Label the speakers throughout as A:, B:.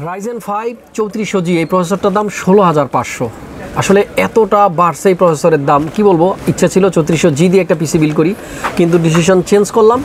A: Ryzen 5 3400G এই প্রসেসরটার দাম 16500। আসলে এতটা বাড়ছে এই প্রসেসরের দাম কি বলবো, ইচ্ছা ছিল 3400G দিয়ে একটা পিসি বিল করি, কিন্তু ডিসিশন চেঞ্জ করলাম।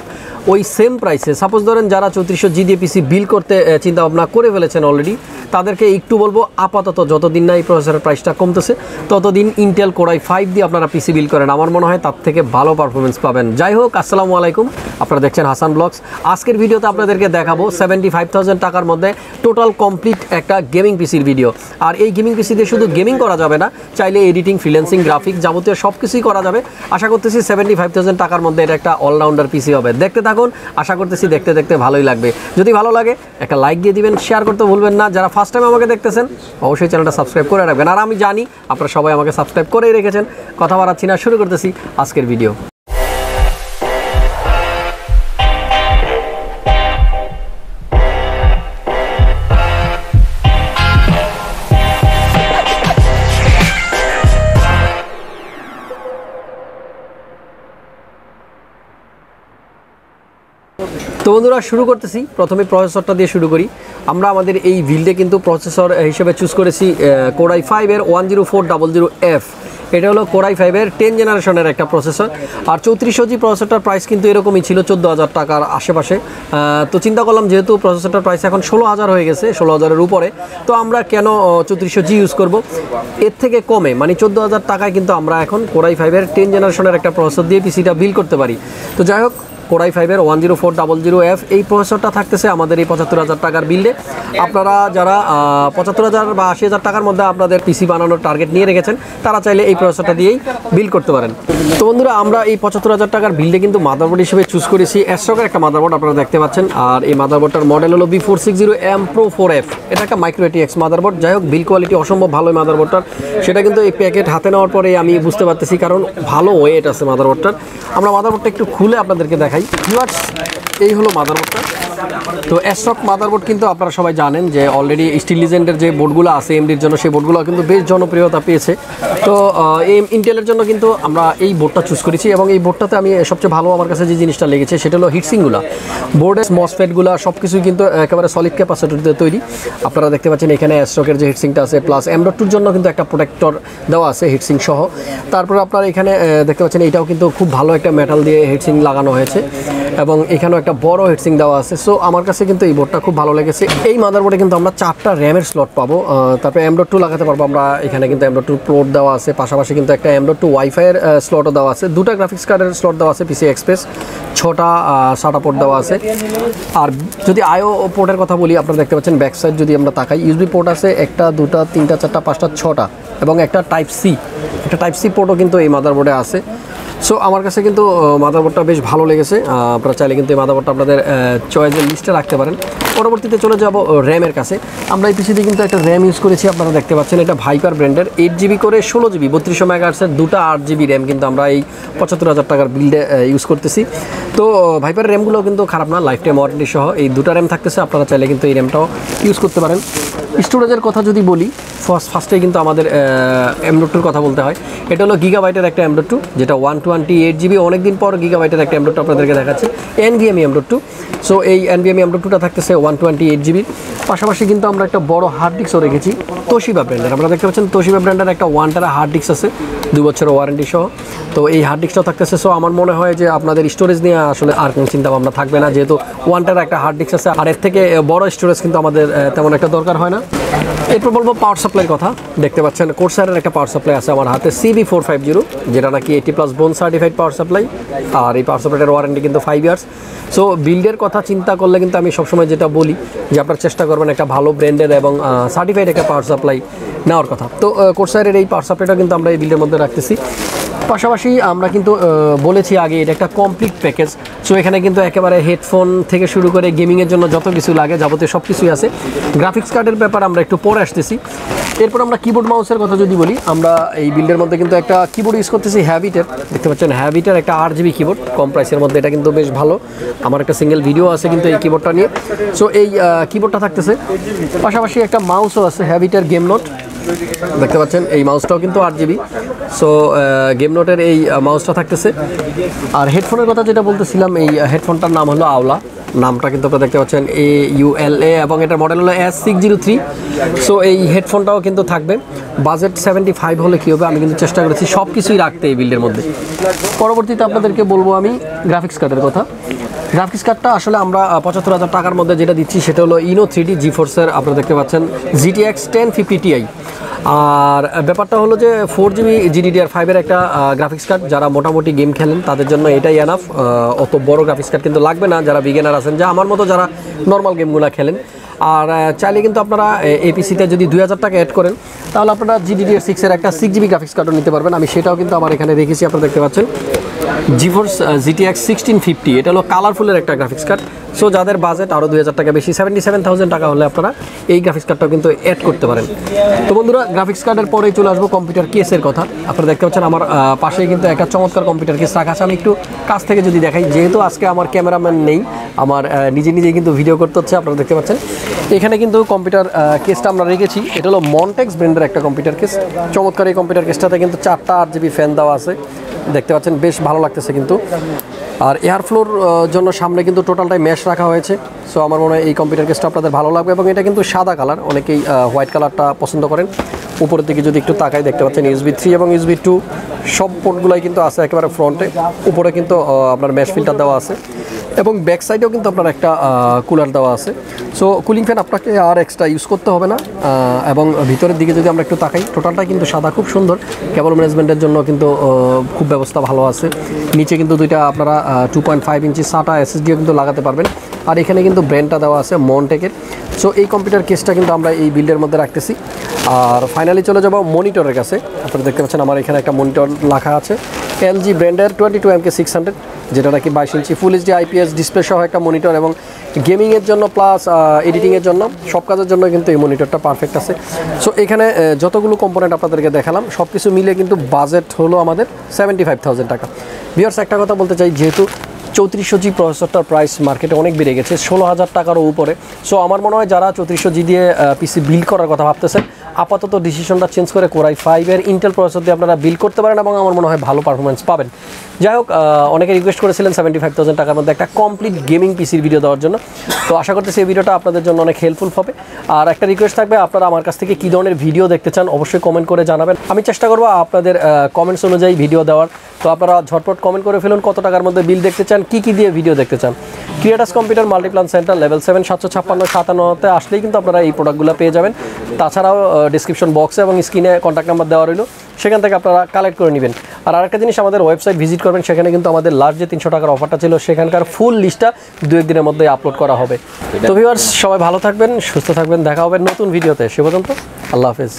A: ওই সেম প্রাইসে সাপোজ ধরেন যারা 3400G দিয়ে পিসি বিল করতে চিন্তা ভাবনা করে ফেলেছেন অলরেডি, তাদেরকে একটু বলবো আপাতত যতদিন না এই প্রসেসরের প্রাইসটা কমতেছে ততদিন ইন্টেল কোর i5 দিয়ে আপনারা পিসি বিল করেন, আমার মনে হয় তার থেকে ভালো পারফরমেন্স পাবেন। যাই হোক, আসসালামু আলাইকুম, আপনারা দেখছেন হাসান ব্লগস। আজকের ভিডিওতে আপনাদেরকে দেখাবো 75,000 টাকার মধ্যে টোটাল কমপ্লিট একটা গেমিং পিসির ভিডিও। আর এই গেমিং পিসি দিয়ে শুধু গেমিং করা যাবে না, চাইলে এডিটিং, ফ্রিল্যান্সিং, গ্রাফিক্স যাবতীয় সব কিছুই করা যাবে। আশা করতেছি 75,000 টাকার মধ্যে এটা একটা অলরাউন্ডার পিসি হবে। দেখতে থাকুন, আশা করতেছি দেখতে দেখতে ভালোই লাগবে। যদি ভালো লাগে একটা লাইক দিয়ে দিবেন, শেয়ার করতে ভুলবেন না। যারা ফার্স্ট টাইম আমাকে দেখতেছেন অবশ্যই চ্যানেলটা সাবস্ক্রাইব করে রাখবেন। আর আমি জানি আপনারা সবাই আমাকে সাবস্ক্রাইব করেই রেখেছেন। কথা বাড়াচ্ছি না, শুরু করতেছি আজকের ভিডিও। তো বন্ধুরা, শুরু করতেছি। প্রথমে প্রসেসরটা দিয়ে শুরু করি। আমরা আমাদের এই বিল্ডে কিন্তু প্রসেসর হিসেবে চুজ করেছি কোর i5 এর 10400F। এটা হলো কোর i5 এর 10 জেনারেশনের একটা প্রসেসর। আর 3400G প্রসেসরটার প্রাইস কিন্তু এরকমই ছিল, 14,000 টাকার আশেপাশে। তো চিন্তা করলাম যেহেতু প্রসেসরটার প্রাইস এখন 16,000 হয়ে গেছে, 16,000-এর উপরে, তো আমরা কেন 3400G ইউজ করব এর থেকে কমে, মানে 14,000 টাকায় কিন্তু আমরা এখন কোর i5 এর 10 জেনারেশনের একটা প্রসেসর দিয়ে পিসিটা বিল করতে পারি। তো যাই হোক, কোর i5 এর 10400F এই প্রসেসরটা থাকতেছে আমাদের এই 75,000 টাকার বিল্ডে। আপনারা যারা 75,000 বা 80,000 টাকার মধ্যে আপনাদের পিসি বানানোর টার্গেট নিয়ে রেখেছেন, তারা চাইলে এই প্রসেসরটা দিয়েই বিল করতে পারেন। তো বন্ধুরা, আমরা এই 75,000 টাকার বিল্ডে কিন্তু মাদারবোর্ড হিসেবে চুজ করেছি অ্যাস্ট্রকের একটা মাদারবোর্ড, আপনারা দেখতে পাচ্ছেন। আর এই মাদারবোর্ডটার মডেল হলো B460M Pro 4F। এটা একটা মাইক্রো ATX মাদারবোর্ড। যাই হোক, বিল কোয়ালিটি অসম্ভব ভালো এই মাদারবোর্ডটার, সেটা কিন্তু এই প্যাকেট হাতে নেওয়ার পরে আমি বুঝতে পারতেছি, কারণ ভালো ওয়েট আছে মাদারবোর্ডটার। আমরা মাদারবোর্ডটা একটু খুলে আপনাদেরকে দেখাই। এই হলো মাদারবোর্ডটা। তো অ্যাস্ট্রক মাদারবোর্ড কিন্তু আপনারা সবাই জানেন যে অলরেডি স্টিল লিজেন্ডের যে বোর্ডগুলো আছে এমডির জন্য, সেই বোর্ডগুলো কিন্তু বেশ জনপ্রিয়তা পেয়েছে। তো এই ইন্টেলের জন্য কিন্তু আমরা এই বোর্ডটা চুজ করেছি, এবং এই বোর্ডটাতে আমি সবচেয়ে ভালো আমার কাছে যে জিনিসটা লেগেছে সেটা হলো হিটসিংগুলো। বোর্ডের মসফেটগুলো সব কিছুই কিন্তু একেবারে সলিড ক্যাপাসিটিতে তৈরি। আপনারা দেখতে পাচ্ছেন এখানে অ্যাস্ট্রকের যে হিটসিংটা আছে, প্লাস M.2-র জন্য কিন্তু একটা প্রোটেক্টর দেওয়া আছে হিটসিং সহ। তারপরে আপনারা এখানে দেখতে পাচ্ছেন এটাও কিন্তু খুব ভালো একটা মেটাল দিয়ে হিটসিং লাগানো হয়েছে, এবং এখানেও একটা বড় হিটসিং দেওয়া আছে। সো আমার কাছে কিন্তু এই বোর্ডটা খুব ভালো লেগেছে। এই মাদারবোর্ডে কিন্তু আমরা 4টা র্যামের স্লট পাবো, তারপরে M.2 লাগাতে পারবো আমরা। এখানে কিন্তু M.2 পোর্ট দেওয়া আছে, পাশাপাশি কিন্তু একটা M.2 ওয়াইফাই এর স্লটও দেওয়া আছে, 2টা গ্রাফিক্স কার্ডের স্লট দেওয়া আছে, পিসি এক্সপ্রেস 6টা SATA পোর্ট দেওয়া আছে। আর যদি আইও পোর্টের কথা বলি, আপনারা দেখতে পাচ্ছেন ব্যাক সাইড যদি আমরা তাকাই, ইউএসবি পোর্ট আছে 1টা, 2টা, 3টা, 4টা, 5টা, 6টা, এবং একটা টাইপ সি পোর্টও কিন্তু এই মাদারবোর্ডে আছে। সো আমার কাছে কিন্তু মাদারবোর্ডটা বেশ ভালো লেগেছে। আপনারা চাইলে কিন্তু এই মাদারবোর্ডটা আপনাদের চয়েসের লিস্টে রাখতে পারেন। পরবর্তীতে চলে যাব র্যামের কাছে। আমরা এই পিসিতে কিন্তু একটা র্যাম ইউজ করেছি, আপনারা দেখতে পাচ্ছেন এটা ভাইপার ব্র্যান্ডের 8GB করে 16GB 3200 মেগাহার্টসের 2টা 8GB র্যাম কিন্তু আমরা এই 75,000 টাকার বিল্ডে ইউজ করতেছি। তো ভাইপার র্যামগুলো কিন্তু খারাপ না, লাইফ টাইম ওয়ারেন্টি সহ এই 2টা র্যাম থাকতেছে। আপনারা চাইলে কিন্তু এই র্যামটাও ইউজ করতে পারেন। স্টোরেজের কথা যদি বলি, ফার্স্টে কিন্তু আমাদের M.2-র কথা বলতে হয়। এটা হলো গিগাবাইটের একটা M.2, যেটা 128GB। অনেকদিন পর গিগাবাইটের একটা M.2 আপনাদেরকে দেখাচ্ছে, NVMe M.2। সো এই NVMe M.2টা থাকতেছে 128GB। পাশাপাশি কিন্তু আমরা একটা বড় হার্ড ডিস্কও রেখেছি তোশিবা ব্র্যান্ডের। আপনারা দেখতে পাচ্ছেন তোশিবা ব্র্যান্ডের একটা 1 টেরা হার্ড ডিস্ক আছে, 2 বছরের ওয়ারেন্টি সহ। তো এই হার্ড ডিস্কটাও থাকতেছে। সো আমার মনে হয় যে আপনাদের স্টোরেজ নিয়ে আসলে আর কোনো চিন্তা ভাবনা থাকবে না, যেহেতু 1 টেরা একটা হার্ড ডিস্ক আছে। আর এর থেকে বড় স্টোরেজ কিন্তু আমাদের তেমন একটা দরকার হয় না। এরপর বলবো পাওয়ার সাপ্লাইয়ের কথা। দেখতে পাচ্ছেন কোর্সারের একটা পাওয়ার সাপ্লাই আছে আমার হাতে, CB450, যেটা নাকি 80+ বোন সার্টিফাইড পাওয়ার সাপ্লাই। আর এই পাওয়ার সাপ্লাইয়ের ওয়ারেন্টি কিন্তু 5 ইয়ার্স। সো বিল্ডের কথা চিন্তা করলে কিন্তু আমি সবসময় যেটা বলি যে আপনারা চেষ্টা করবেন একটা ভালো ব্র্যান্ডের এবং সার্টিফাইড একটা পাওয়ার সাপ্লাই নেওয়ার কথা। তো কোর্সারের এই পাওয়ার সাপ্লাইটা কিন্তু আমরা এই বিল্ডের মধ্যে রাখতেছি। পাশাপাশি আমরা কিন্তু বলেছি আগে এটা একটা কমপ্লিট প্যাকেজ। সো এখানে কিন্তু একেবারে হেডফোন থেকে শুরু করে গেমিংয়ের জন্য যত কিছু লাগে যাবতীয় সব কিছুই আছে। গ্রাফিক্স কার্ডের ব্যাপার আমরা একটু পরে আসতেছি। এরপর আমরা কিবোর্ড মাউসের কথা যদি বলি, আমরা এই বিল্ডের মধ্যে কিন্তু একটা কিবোর্ড ইউজ করতেছি হ্যাবিটের। দেখতে পাচ্ছেন হ্যাবিটের একটা 8GB কিবোর্ড, কম প্রাইসের মধ্যে। এটা কিন্তু বেশ ভালো, আমার একটা সিঙ্গেল ভিডিও আছে কিন্তু এই কিবোর্ডটা নিয়ে। সো এই কিবোর্ডটা থাকতেছে। পাশাপাশি একটা মাউসও আছে হ্যাবিটের গেম নোট, দেখতে পাচ্ছেন এই মাউসটাও কিন্তু 8GB। সো গেম নোটের এই মাউসটা থাকতেছে। আর হেডফোনের কথা যেটা বলতেছিলাম, এই হেডফোনটার নাম হলো আওলা। নামটা কিন্তু আপনারা দেখতে পাচ্ছেন AULA, এবং এটার মডেল হলো S603। সো এই হেডফোনটাও কিন্তু থাকবে। বাজেট 75 হলে কী হবে, আমি কিন্তু চেষ্টা করেছি সব কিছুই রাখতে এই বিল্ডের মধ্যে। পরবর্তীতে আপনাদেরকে বলবো আমি গ্রাফিক্স কার্ডের কথা। গ্রাফিক্স কার্ডটা আসলে আমরা 75,000 টাকার মধ্যে যেটা দিচ্ছি সেটা হলো ইনো 3D জিফোর্সের, আপনারা দেখতে পাচ্ছেন GTX 1050 Ti। আর ব্যাপারটা হলো যে 4GB GDDR5 এর একটা গ্রাফিক্স কার্ড, যারা মোটামুটি গেম খেলেন তাদের জন্য এটাই এনাফ। অত বড় গ্রাফিক্স কার্ড কিন্তু লাগবে না যারা বিগিনার আছেন, যা আমার মতো যারা নর্মাল গেমগুলো খেলেন। আর চাইলে কিন্তু আপনারা এপিসিতে যদি 2000 টাকা অ্যাড করেন তাহলে আপনারা GDDR6 এর একটা 6GB গ্রাফিক্স কার্ডও নিতে পারবেন। আমি সেটাও কিন্তু আমার এখানে রেখেছি, আপনারা দেখতে পাচ্ছেন জিফোর্স GTX 1650। এটা হলো কালারফুলের একটা গ্রাফিক্স কার্ড। সো যাদের বাজেট আরও 2000 টাকা বেশি, 77,000 টাকা হলে আপনারা এই গ্রাফিক্স কার্ডটাও কিন্তু অ্যাড করতে পারেন। তো বন্ধুরা, গ্রাফিক্স কার্ডের পরেই চলে আসবো কম্পিউটার কেসের কথা। আপনারা দেখতে পাচ্ছেন আমার পাশেই কিন্তু একটা চমৎকার কম্পিউটার কেস রাখা আছে। আমি একটু কাছ থেকে যদি দেখাই, যেহেতু আজকে আমার ক্যামেরাম্যান নেই, আমার নিজেই কিন্তু ভিডিও করতে হচ্ছে। আপনারা দেখতে পাচ্ছেন এখানে কিন্তু কম্পিউটার কেসটা আমরা রেখেছি। এটা হলো মন্টেক্স ব্র্যান্ডের একটা কম্পিউটার কেস। চমৎকার এই কম্পিউটার কেসটাতে কিন্তু 4টা 8GB ফ্যান দেওয়া আছে, দেখতে পাচ্ছেন, বেশ ভালো লাগতেছে কিন্তু। আর এয়ার ফ্লোর জন্য সামনে কিন্তু টোটালটাই ম্যাশ রাখা হয়েছে। সো আমার মনে হয় এই কম্পিউটার কেসটা আপনাদের ভালো লাগবে, এবং এটা কিন্তু সাদা কালার, অনেকেই হোয়াইট কালারটা পছন্দ করেন। উপরের দিকে যদি একটু তাকাই দেখতে পাচ্ছেন USB 3 এবং USB 2 সব পোর্টগুলাই কিন্তু আছে একেবারে ফ্রন্টে। উপরে কিন্তু আপনার ম্যাশ ফিল্টার দেওয়া আছে, এবং ব্যাক সাইডেও কিন্তু আপনার একটা কুলার দেওয়া আছে। সো কুলিং ফ্যান আপনাকে আর এক্সট্রা ইউজ করতে হবে না। এবং ভিতরের দিকে যদি আমরা একটু তাকাই, টোটালটা কিন্তু সাদা, খুব সুন্দর। কেবল ম্যানেজমেন্টের জন্য কিন্তু খুব ব্যবস্থা ভালো আছে। নিচে কিন্তু দুইটা আপনারা 2.5 ইঞ্চি SATA SSDও কিন্তু লাগাতে পারবেন। আর এখানে কিন্তু ব্র্যান্ডটা দেওয়া আছে মন্টেকের। সো এই কম্পিউটার কেসটা কিন্তু আমরা এই বিল্ডের মধ্যে রাখতেছি। আর ফাইনালি চলে যাব মনিটরের কাছে। আপনারা দেখতে পাচ্ছেন আমার এখানে একটা মনিটর লেখা আছে LG ব্র্যান্ডের 22MK600, যেটা নাকি 22 ইঞ্চি ফুল HD IPS ডিসপ্লে সহ একটা মনিটর, এবং গেমিংয়ের জন্য প্লাস এডিটিংয়ের জন্য সব কাজের জন্য কিন্তু এই মনিটরটা পারফেক্ট আছে। সো এখানে যতগুলো কম্পোনেন্ট আপনাদেরকে দেখালাম সব কিছু মিলে কিন্তু বাজেট হলো আমাদের 75,000 টাকা। ভিউয়ার্স, একটা কথা বলতে চাই, যেহেতু 3400G প্রসেসরটার প্রাইস মার্কেটে অনেক বেড়ে গেছে, 16,000 টাকারও উপরে। সো আমার মনে হয় যারা 3400G দিয়ে পিসি বিল্ড করার কথা ভাবতেছেন, আপাতত ডিসিশনটা চেঞ্জ করে Core i5 এর ইন্টেল প্রসেসর দিয়ে আপনারা বিল্ড করতে পারেন, এবং আমার মনে হয় ভালো পারফরমেন্স পাবেন। যাই হোক, অনেকে রিকোয়েস্ট করেছিলেন 75,000 টাকার মধ্যে একটা কমপ্লিট গেমিং পিসির ভিডিও দেওয়ার জন্য। তো আশা করতেছি এই ভিডিওটা আপনাদের জন্য অনেক হেল্পফুল হবে। আর একটা রিকোয়েস্ট থাকবে, আপনারা আমার কাছ থেকে কী ধরনের ভিডিও দেখতে চান অবশ্যই কমেন্ট করে জানাবেন। আমি চেষ্টা করবো আপনাদের কমেন্টস অনুযায়ী ভিডিও দেওয়ার। তো আপনারা ঝটপট কমেন্ট করে ফেলুন কত টাকার মধ্যে বিল দেখতে চান, কী দিয়ে ভিডিও দেখতে চান। ক্রিয়েটাস কম্পিউটার মাল্টিপ্লান সেন্টার লেভেল 7 756-57 আসলেই কিন্তু আপনারা এই প্রোডাক্টগুলো পেয়ে যাবেন। তাছাড়াও ডিসক্রিপশন বক্সে এবং স্ক্রিনে কন্ট্যাক্ট নাম্বার দেওয়া রইল, সেখান থেকে আপনারা কালেক্ট করে নেবেন। আর আরেকটা জিনিস, আমাদের ওয়েবসাইট ভিজিট করবেন, সেখানে কিন্তু আমাদের লাস্ট যে 300 টাকার অফারটা ছিল সেখানকার ফুল লিস্টটা 2-1 দিনের মধ্যে আপলোড করা হবে। তো ভিউয়ার্স, সবাই ভালো থাকবেন, সুস্থ থাকবেন, দেখা হবে নতুন ভিডিওতে। সে পর্যন্ত আল্লাহ হাফেজ।